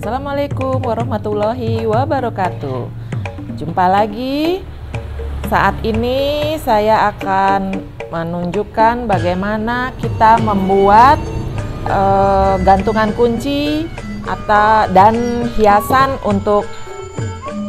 Assalamualaikum warahmatullahi wabarakatuh. Jumpa lagi. Saat ini saya akan menunjukkan bagaimana kita membuat gantungan kunci dan hiasan untuk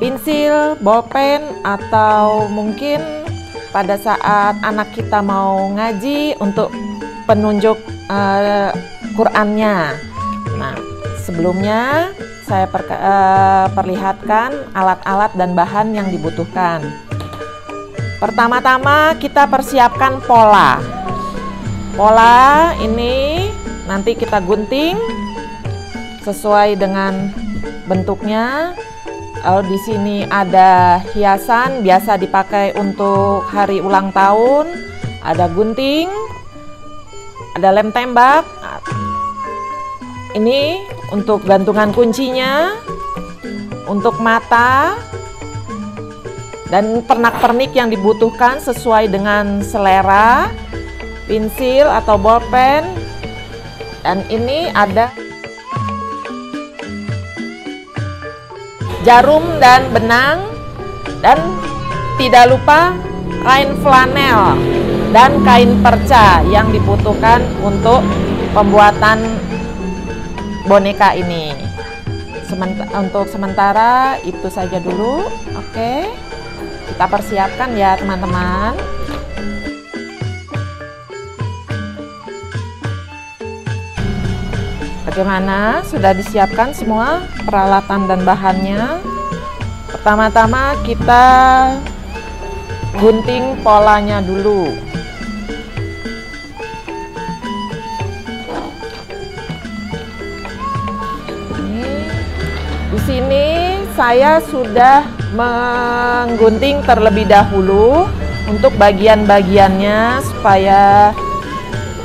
pensil, bolpen, atau mungkin pada saat anak kita mau ngaji untuk penunjuk Qur'annya. Nah, sebelumnya saya perlihatkan alat-alat dan bahan yang dibutuhkan. Pertama-tama kita persiapkan pola. Pola ini nanti kita gunting sesuai dengan bentuknya. Di sini ada hiasan biasa dipakai untuk hari ulang tahun, ada gunting, ada lem tembak. Ini untuk gantungan kuncinya, untuk mata, dan pernak-pernik yang dibutuhkan sesuai dengan selera, pensil atau bolpen. Dan ini ada jarum dan benang, dan tidak lupa kain flanel dan kain perca yang dibutuhkan untuk pembuatan boneka ini. Untuk sementara itu saja dulu. Oke, kita persiapkan ya teman-teman. Bagaimana? Sudah disiapkan semua peralatan dan bahannya? Pertama-tama kita gunting polanya dulu. Di sini saya sudah menggunting terlebih dahulu untuk bagian-bagiannya supaya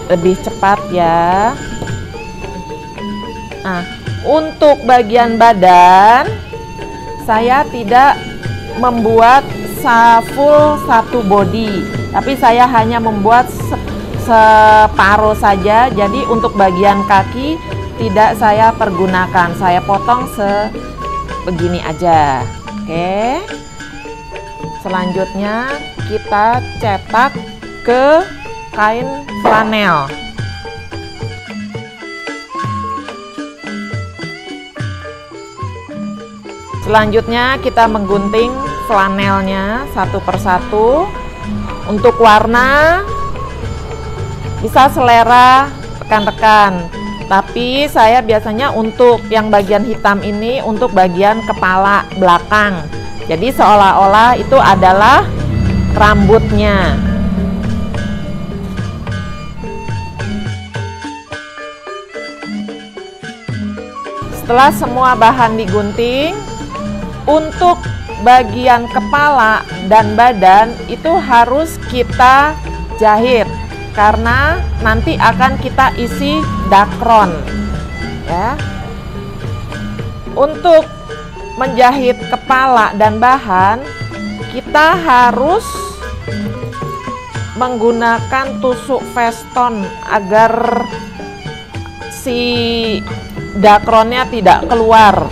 lebih cepat ya. Nah, untuk bagian badan saya tidak membuat full satu body, tapi saya hanya membuat separuh saja. Jadi untuk bagian kaki tidak saya pergunakan, saya potong sebegini aja. Oke, selanjutnya kita cetak ke kain flanel. Selanjutnya kita menggunting flanelnya satu persatu. Untuk warna bisa selera rekan-rekan, tapi saya biasanya untuk yang bagian hitam ini untuk bagian kepala belakang. Jadi seolah-olah itu adalah rambutnya. Setelah semua bahan digunting, untuk bagian kepala dan badan itu harus kita jahit karena nanti akan kita isi dakron ya. Untuk menjahit kepala dan bahan kita harus menggunakan tusuk veston agar si dakronnya tidak keluar.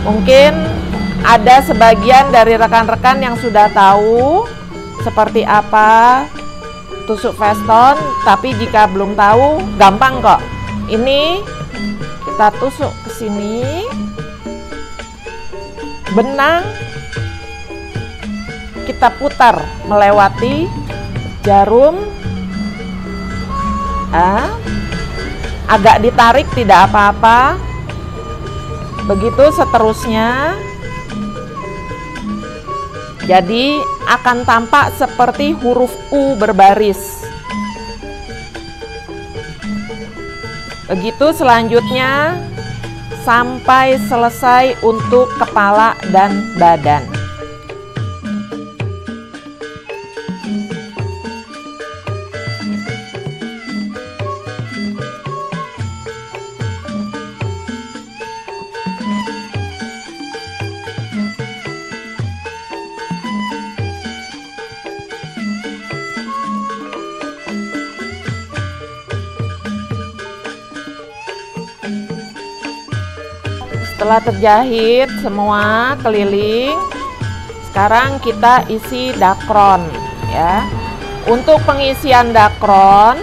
Mungkin ada sebagian dari rekan-rekan yang sudah tahu seperti apa tusuk veston, tapi jika belum tahu, gampang kok. Ini kita tusuk ke sini, benang kita putar melewati jarum, agak ditarik tidak apa-apa. Begitu seterusnya. Jadi akan tampak seperti huruf U berbaris. Begitu selanjutnya sampai selesai untuk kepala dan badan. Setelah terjahit semua keliling, sekarang kita isi dakron ya. Untuk pengisian dakron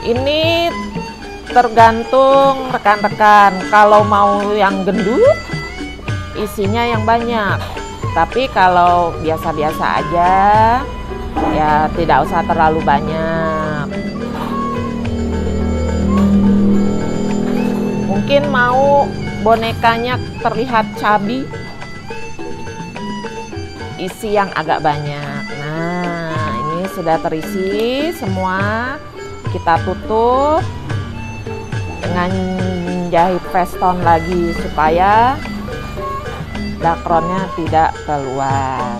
ini tergantung rekan-rekan. Kalau mau yang gendut, isinya yang banyak. Tapi kalau biasa-biasa aja, ya tidak usah terlalu banyak. Mungkin mau bonekanya terlihat cabi, isi yang agak banyak. Nah, ini sudah terisi semua. Kita tutup dengan jahit veston lagi supaya dakronnya tidak keluar.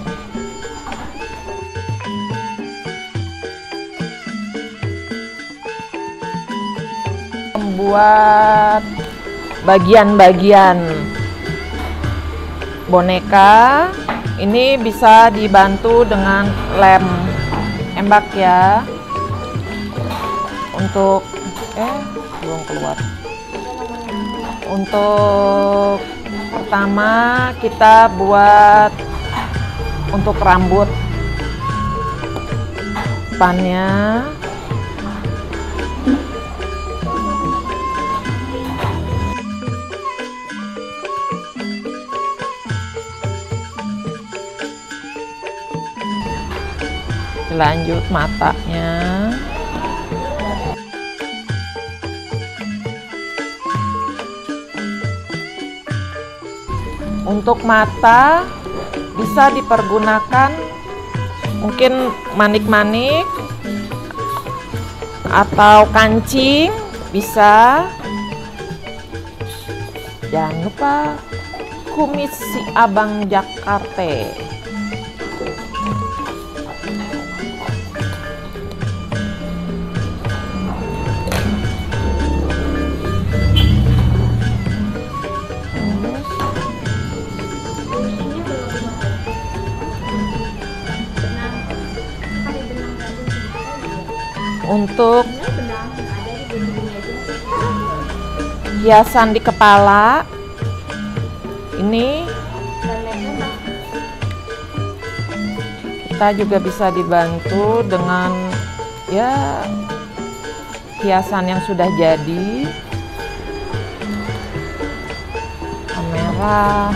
Membuat bagian-bagian boneka ini bisa dibantu dengan lem embak ya. Untuk belum keluar. Untuk pertama kita buat untuk rambut depannya. Lanjut matanya. Untuk mata bisa dipergunakan mungkin manik-manik atau kancing bisa. Jangan lupa kumis si abang Jakarta. Untuk hiasan di kepala ini kita juga bisa dibantu dengan ya hiasan yang sudah jadi, merah,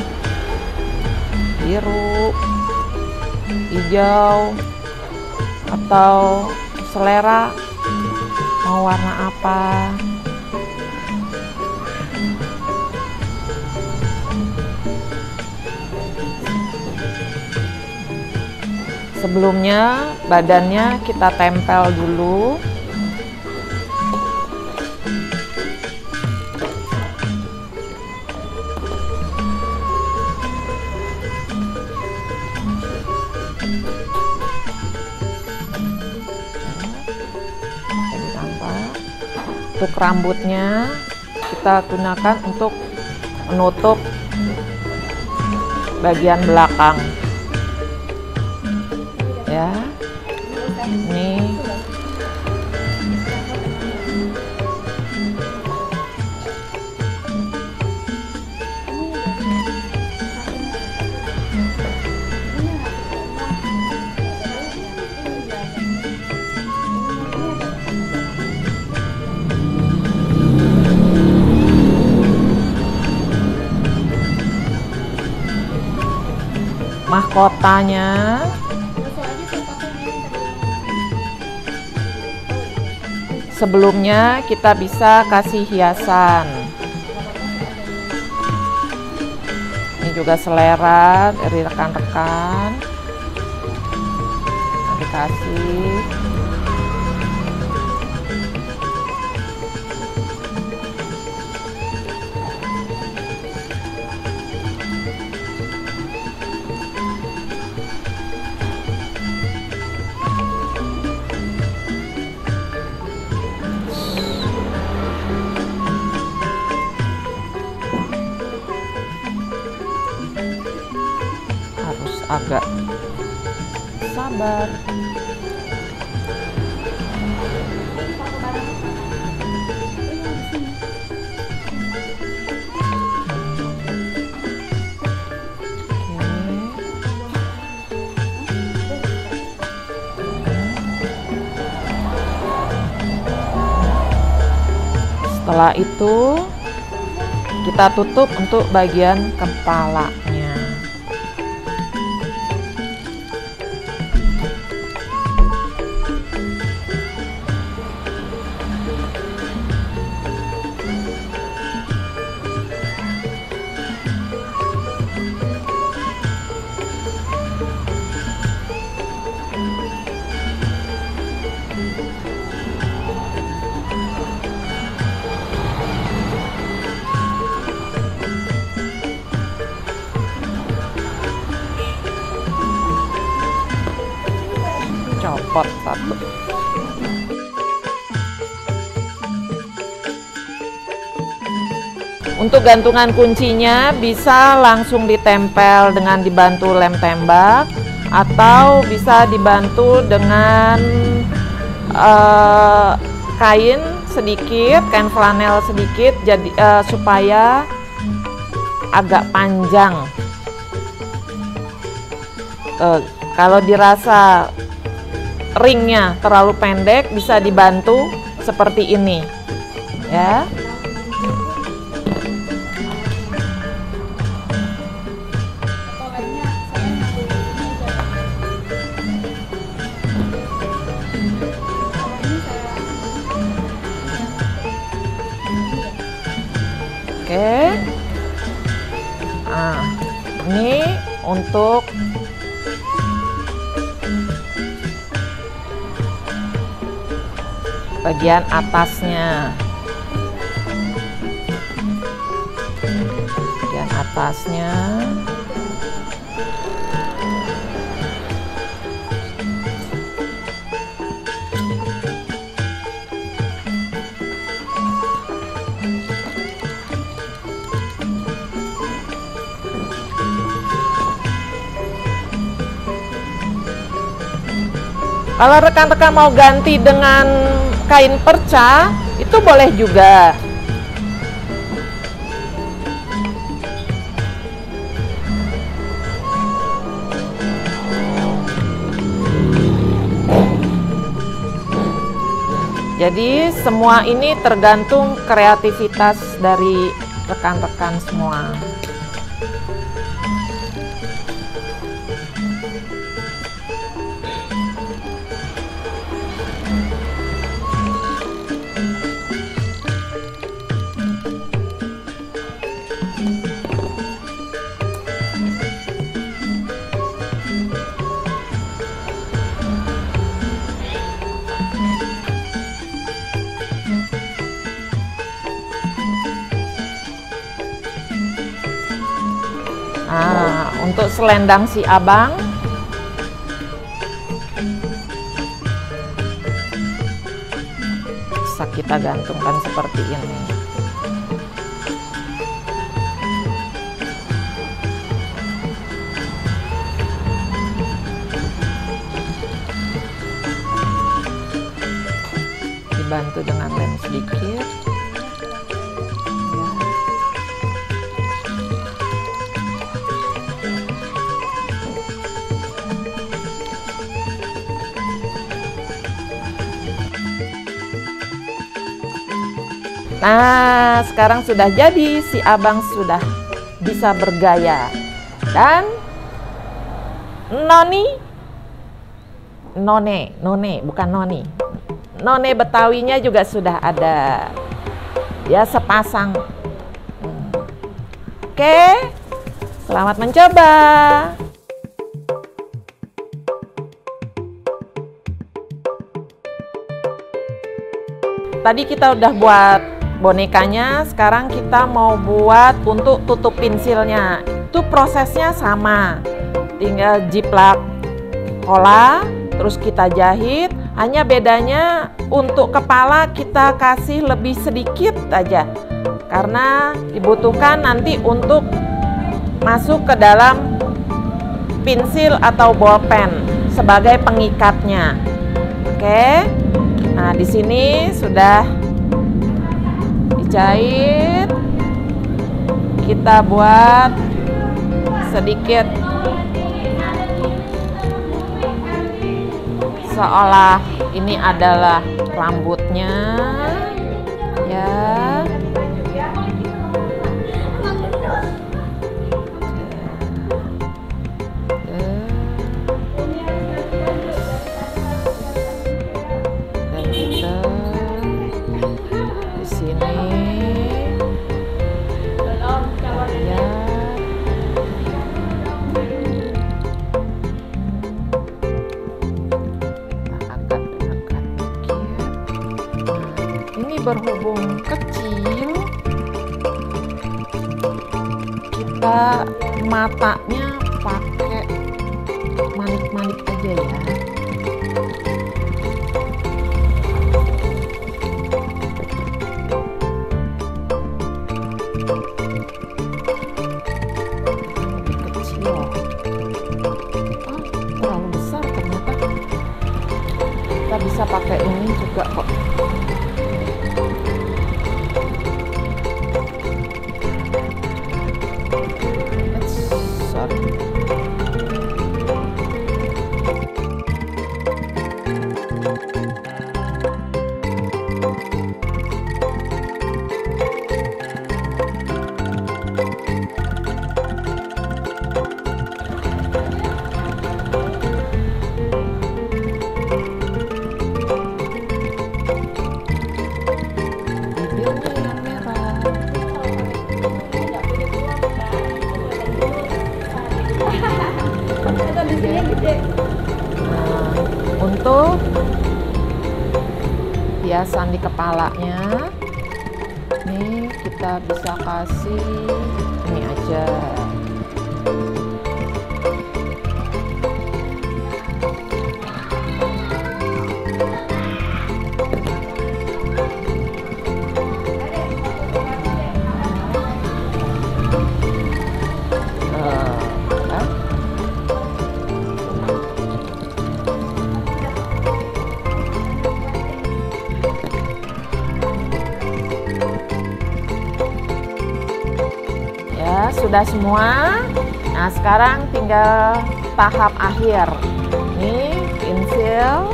biru, hijau, atau selera mau warna apa. Sebelumnya badannya kita tempel dulu. Untuk rambutnya kita gunakan untuk menutup bagian belakang ya. Ini mahkotanya. Sebelumnya kita bisa kasih hiasan. Ini juga selera dari rekan-rekan. Dikasih. Agak sabar. Setelah itu kita tutup untuk bagian kepalanya. Copot satu. Untuk gantungan kuncinya bisa langsung ditempel dengan dibantu lem tembak, atau bisa dibantu dengan kain sedikit, kain flanel sedikit, jadi supaya agak panjang. Kalau dirasa ringnya terlalu pendek, bisa dibantu seperti ini, ya. Oke. Nah, ini untuk bagian atasnya. Bagian atasnya. Kalau rekan-rekan mau ganti dengan kain perca, itu boleh juga. Jadi semua ini tergantung kreativitas dari rekan-rekan semua. Nah, untuk selendang si abang, bisa kita gantungkan seperti ini. Dibantu dengan lem sedikit. Nah, sekarang sudah jadi, si abang sudah bisa bergaya. Dan none, bukan noni. None Betawinya juga sudah ada. Ya, sepasang. Oke, selamat mencoba. Tadi kita udah buat bonekanya, sekarang kita mau buat untuk tutup pensilnya. Itu prosesnya sama, tinggal jiplak kola, terus kita jahit. Hanya bedanya untuk kepala kita kasih lebih sedikit aja, karena dibutuhkan nanti untuk masuk ke dalam pensil atau bolpen sebagai pengikatnya. Oke, nah di sini sudah dijahit, kita buat sedikit seolah ini adalah rambutnya, ya. berhubung kecil, kita matanya pakai manik-manik aja ya. Lebih kecil. Terlalu besar ternyata. Kita bisa pakai ini juga kok. Untuk hiasan di kepalanya, nih kita bisa kasih ini aja. Sudah semua. Nah, sekarang tinggal tahap akhir. Nih, pensil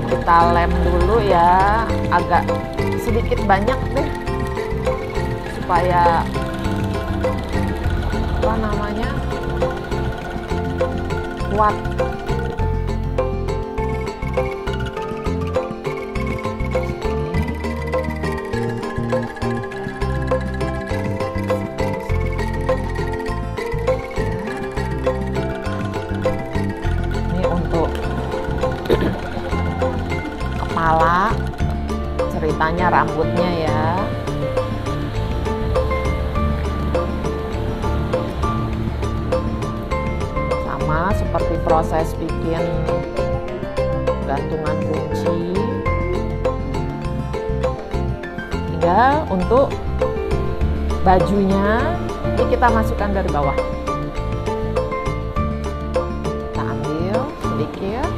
kita lem dulu ya, agak sedikit banyak deh, supaya apa namanya kuat. Kepala, ceritanya rambutnya ya. Sama seperti proses bikin gantungan kunci. Tinggal untuk bajunya ini kita masukkan dari bawah. Kita ambil sedikit.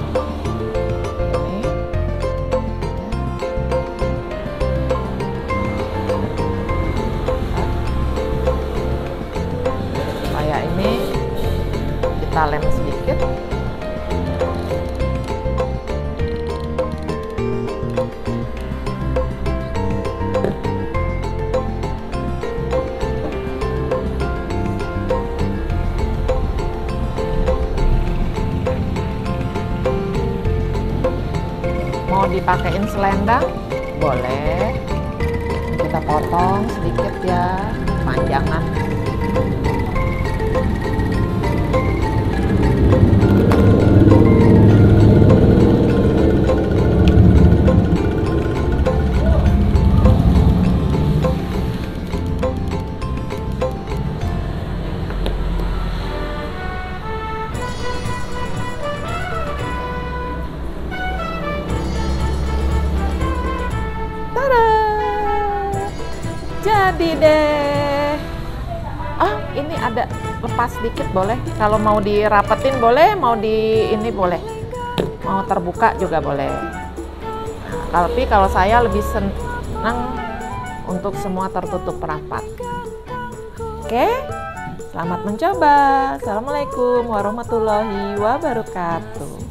Kita lem sedikit. Mau dipakein selendang? Boleh. Kita potong sedikit ya, panjangan. Jadi deh. Ini ada lepas sedikit boleh. Kalau mau dirapetin boleh, mau di ini boleh. Mau terbuka juga boleh. Nah, tapi kalau saya lebih senang untuk semua tertutup rapat. Oke, selamat mencoba. Assalamualaikum warahmatullahi wabarakatuh.